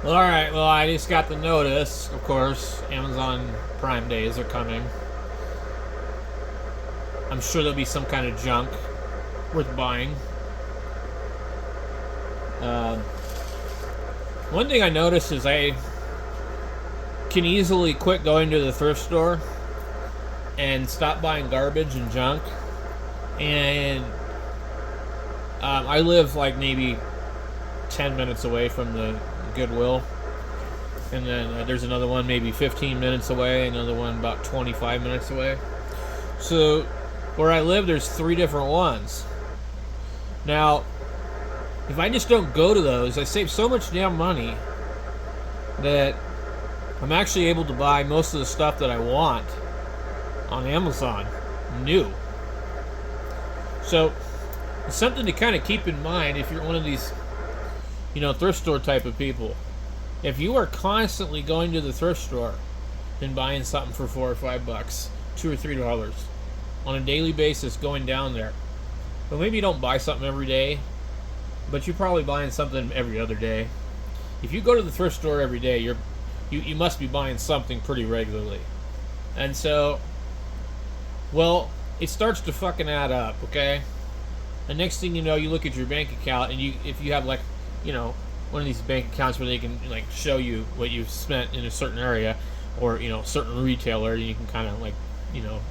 Well, alright, well, I just got the notice, of course. Amazon Prime Days are coming. I'm sure there'll be some kind of junk worth buying. Uh, One thing I noticed is I can easily quit going to the thrift store and stop buying garbage and junk. And I live like maybe 10 minutes away from the Goodwill. And then there's another one maybe 15 minutes away, another one about 25 minutes away. So where I live, there's three different ones. Now, if I just don't go to those, I save so much damn money that I'm actually able to buy most of the stuff that I want on Amazon new. So it's something to kind of keep in mind if you're one of these, thrift store type of people. If you are constantly going to the thrift store and buying something for $4 or $5, $2 or $3 on a daily basis, going down there, but maybe you don't buy something every day, but you're probably buying something every other day. If you go to the thrift store every day, you must be buying something pretty regularly, and so, well, it starts to fucking add up. Okay, the next thing you know, you look at your bank account, and if you have like, one of these bank accounts where they can like show you what you've spent in a certain area, or certain retailer, and you can kind of like,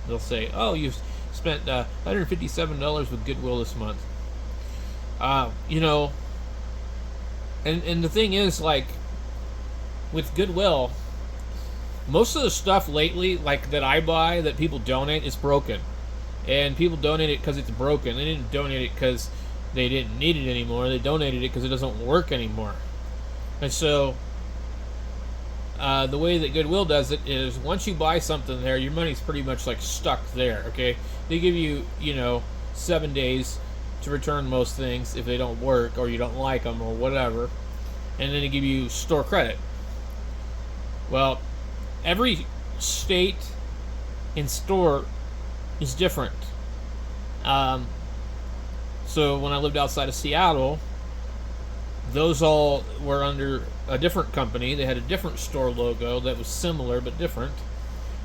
they'll say, oh, you've spent $157 with Goodwill this month. And the thing is, like, with Goodwill, most of the stuff lately, like that I buy that people donate, is broken, and people donate it because it's broken. They didn't donate it because they didn't need it anymore. They donated it because it doesn't work anymore. And so, the way that Goodwill does it is, once you buy something there, your money's pretty much like stuck there. Okay, they give you 7 days to return most things if they don't work or you don't like them or whatever, and then they give you store credit. Well, every state and store is different. So when I lived outside of Seattle, those all were under a different company. They had a different store logo that was similar but different.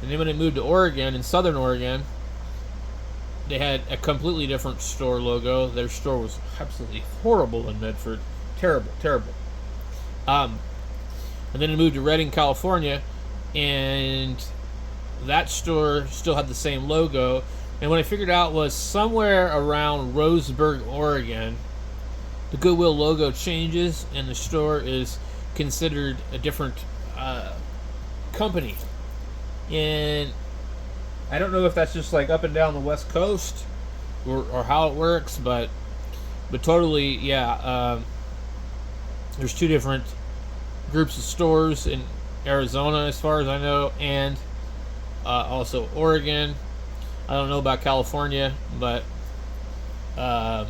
And then when I moved to Oregon, in Southern Oregon, they had a completely different store logo. Their store was absolutely horrible in Medford. Terrible, terrible. And then I moved to Redding, California, and that store still had the same logo. And what I figured out was, somewhere around Roseburg, Oregon, the Goodwill logo changes and the store is considered a different company. And I don't know if that's just like up and down the West Coast or how it works, but totally, yeah. There's two different groups of stores in Arizona, as far as I know, and also Oregon. I don't know about California, but the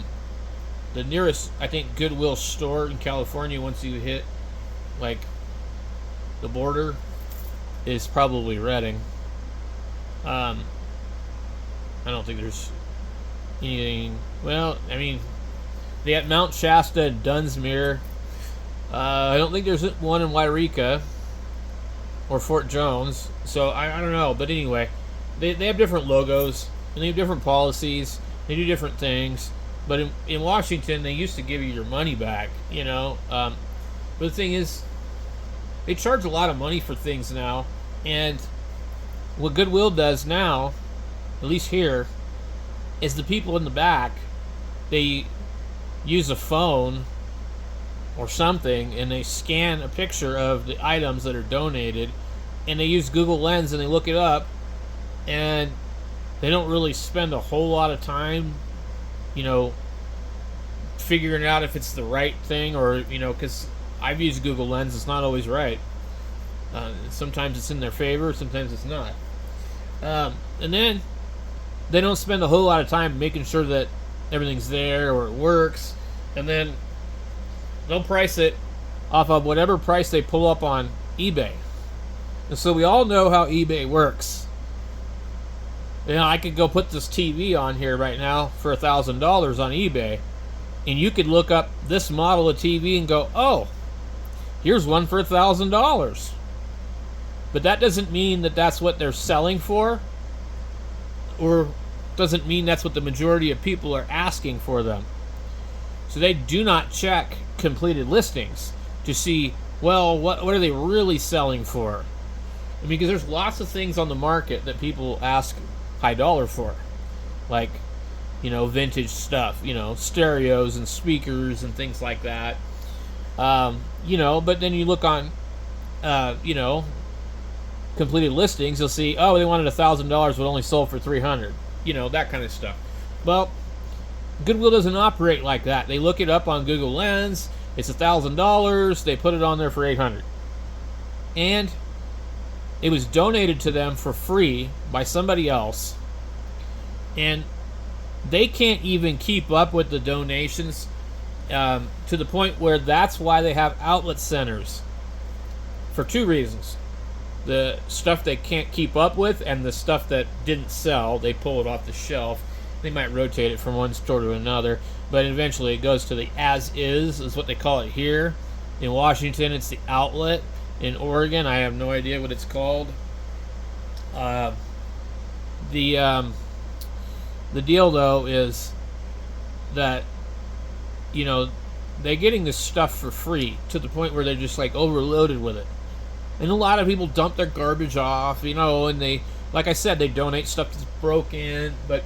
nearest, I think, Goodwill store in California, once you hit like the border, is probably Redding. I don't think there's anything. Well, I mean, they got Mount Shasta and Dunsmuir. I don't think there's one in Wairika or Fort Jones. So I don't know. But anyway, they have different logos and they have different policies. They do different things. But in Washington, they used to give you your money back, But the thing is, they charge a lot of money for things now. And what Goodwill does now, at least here, is the people in the back, they use a phone or something and they scan a picture of the items that are donated, and they use Google Lens and they look it up, and they don't really spend a whole lot of time, figuring out if it's the right thing, or, because I've used Google Lens, it's not always right. Sometimes it's in their favor, sometimes it's not. And then they don't spend a whole lot of time making sure that everything's there or it works, and then they'll price it off of whatever price they pull up on eBay. And so we all know how eBay works. I could go put this TV on here right now for $1,000 on eBay, and you could look up this model of TV and go, oh, Here's one for $1,000. But that doesn't mean that that's what they're selling for, or doesn't mean that's what the majority of people are asking for them. So they do not check completed listings to see, well, what are they really selling for? I mean, because there's lots of things on the market that people ask high dollar for, like, vintage stuff, stereos and speakers and things like that. But then you look on, completed listings, you'll see, oh, they wanted $1,000, but only sold for $300. That kind of stuff. Well, Goodwill doesn't operate like that. They look it up on Google Lens. It's $1,000. They put it on there for $800, and it was donated to them for free by somebody else, and they can't even keep up with the donations, to the point where that's why they have outlet centers, for two reasons. The stuff they can't keep up with, and the stuff that didn't sell, they pull it off the shelf. They might rotate it from one store to another, but eventually it goes to the as-is, is what they call it here. In Washington, it's the outlet. In Oregon, I have no idea what it's called. The deal, though, is that, they're getting this stuff for free to the point where they're just, overloaded with it. And a lot of people dump their garbage off, and they, like I said, they donate stuff that's broken. But,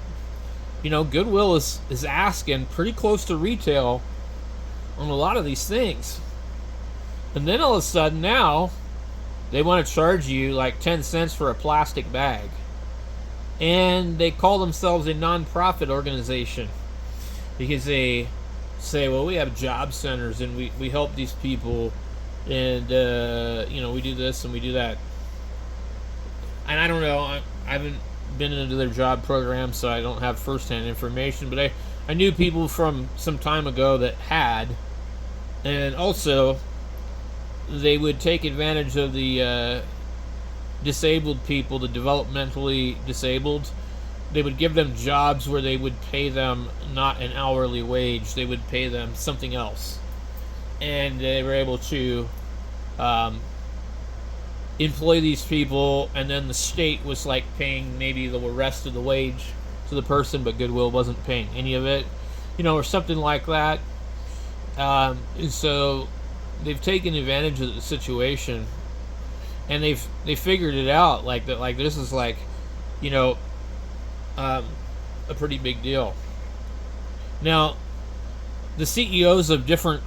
Goodwill is asking pretty close to retail on a lot of these things. And then all of a sudden now, they want to charge you like 10 cents for a plastic bag. And they call themselves a non-profit organization because they say, well, we have job centers and we help these people, and we do this and we do that. And I don't know, I haven't been into their job program, so I don't have first-hand information, but I knew people from some time ago that had. And also, they would take advantage of the disabled people, the developmentally disabled. They would give them jobs where they would pay them not an hourly wage, they would pay them something else. And they were able to employ these people, and then the state was paying maybe the rest of the wage to the person, but Goodwill wasn't paying any of it, or something like that. And so they've taken advantage of the situation, and they figured it out that this is a pretty big deal. Now, the CEOs of different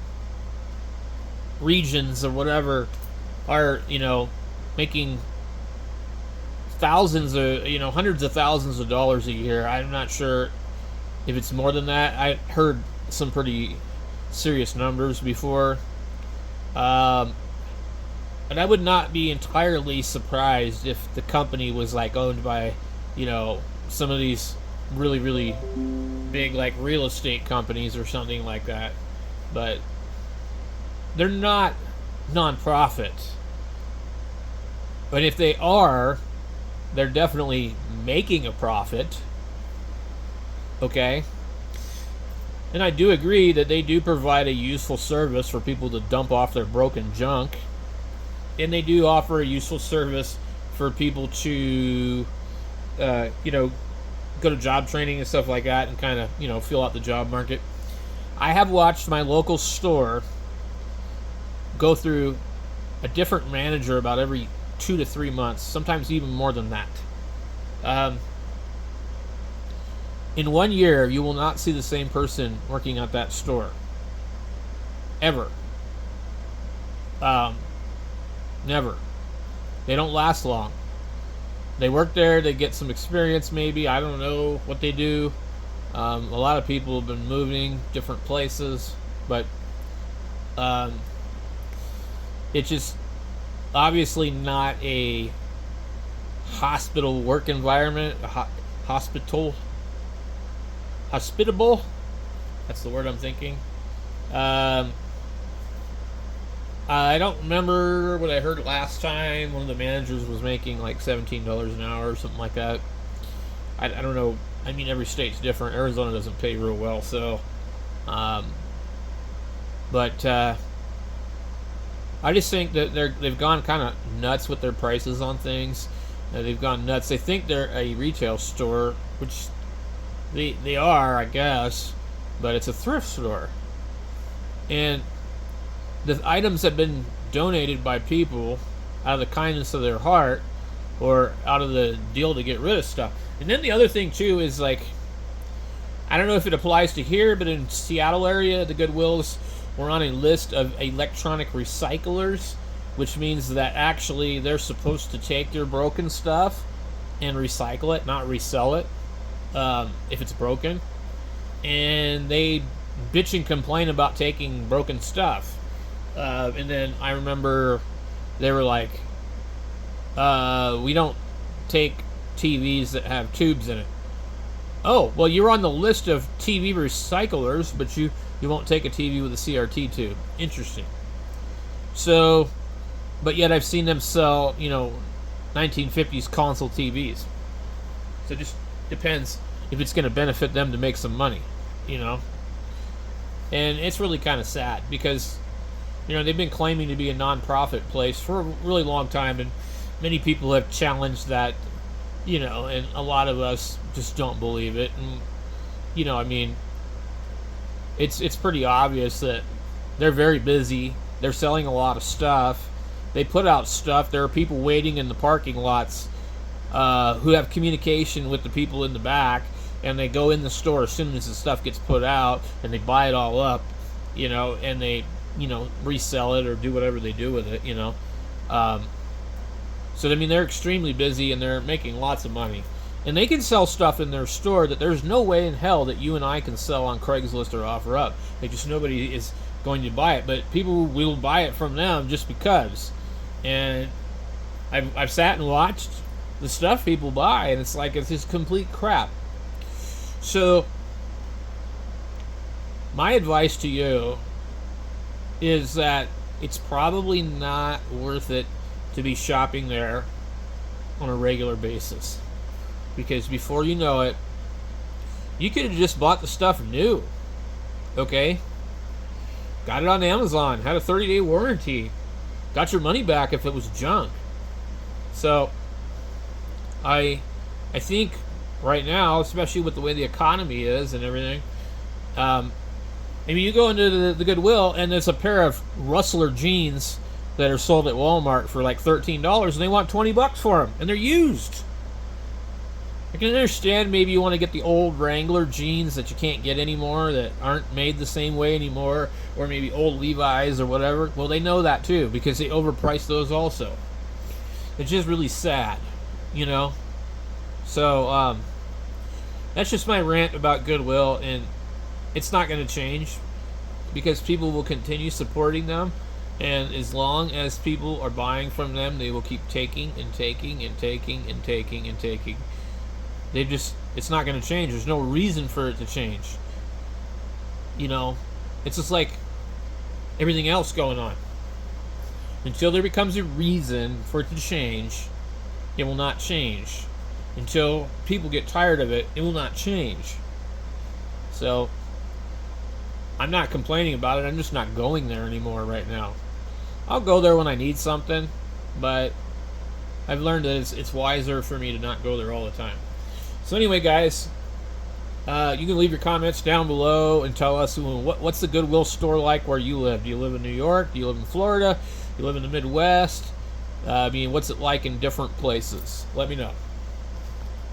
regions or whatever are making thousands of hundreds of thousands of dollars a year. I'm not sure if it's more than that. I heard some pretty serious numbers before, and I would not be entirely surprised if the company was owned by some of these really, really big real estate companies or something like that. But they're not non-profit. But if they are, they're definitely making a profit. Okay? And I do agree that they do provide a useful service for people to dump off their broken junk. And they do offer a useful service for people to, go to job training and stuff like that and kind of, feel out the job market. I have watched my local store go through a different manager about every 2 to 3 months, sometimes even more than that. In 1 year, you will not see the same person working at that store. Ever. Never. They don't last long. They work there, they get some experience maybe, I don't know what they do. A lot of people have been moving different places, but it's just obviously not a hospital work environment, hospitable, that's the word I'm thinking. I don't remember what I heard last time. One of the managers was making $17 an hour or something like that. I don't know. I mean, every state's different. Arizona doesn't pay real well, so. But I just think that they've gone kind of nuts with their prices on things. They've gone nuts. They think they're a retail store, which they are, I guess, but it's a thrift store. And the items have been donated by people out of the kindness of their heart or out of the deal to get rid of stuff. And then the other thing too is like, I don't know if it applies to here, but in Seattle area, the Goodwills were on a list of electronic recyclers, which means that actually they're supposed to take their broken stuff and recycle it, not resell it, if it's broken. And they bitch and complain about taking broken stuff. And then I remember they were like, we don't take TVs that have tubes in it. Oh, well, you're on the list of TV recyclers, but you won't take a TV with a CRT tube. Interesting. So, but yet I've seen them sell, 1950s console TVs. So it just depends if it's going to benefit them to make some money, And it's really kind of sad because, they've been claiming to be a non-profit place for a really long time, and many people have challenged that, and a lot of us just don't believe it. And, it's pretty obvious that they're very busy. They're selling a lot of stuff. They put out stuff. There are people waiting in the parking lots who have communication with the people in the back, and they go in the store as soon as the stuff gets put out, and they buy it all up, and they, resell it or do whatever they do with it, So, they're extremely busy, and they're making lots of money. And they can sell stuff in their store that there's no way in hell that you and I can sell on Craigslist or OfferUp. Nobody is going to buy it, but people will buy it from them just because. And I've sat and watched the stuff people buy, and it's like it's just complete crap. So, my advice to you is that it's probably not worth it to be shopping there on a regular basis, because before you know it, you could have just bought the stuff new. Okay, got it on Amazon, had a 30-day warranty, got your money back if it was junk. So I think right now, especially with the way the economy is and everything, you go into the Goodwill and there's a pair of Rustler jeans that are sold at Walmart for like $13, and they want $20 for them, and they're used. I can understand maybe you want to get the old Wrangler jeans that you can't get anymore, that aren't made the same way anymore, or maybe old Levi's or whatever. Well, they know that too, because they overprice those also. It's just really sad, So, that's just my rant about Goodwill, and it's not going to change because people will continue supporting them. And as long as people are buying from them, they will keep taking and taking and taking and taking and taking. It's not going to change. There's no reason for it to change. It's just like everything else going on. Until there becomes a reason for it to change, it will not change. Until people get tired of it, it will not change. So, I'm not complaining about it. I'm just not going there anymore right now. I'll go there when I need something, but I've learned that it's wiser for me to not go there all the time. So anyway, guys, you can leave your comments down below and tell us what's the Goodwill store like where you live. Do you live in New York? Do you live in Florida? Do you live in the Midwest? What's it like in different places? Let me know.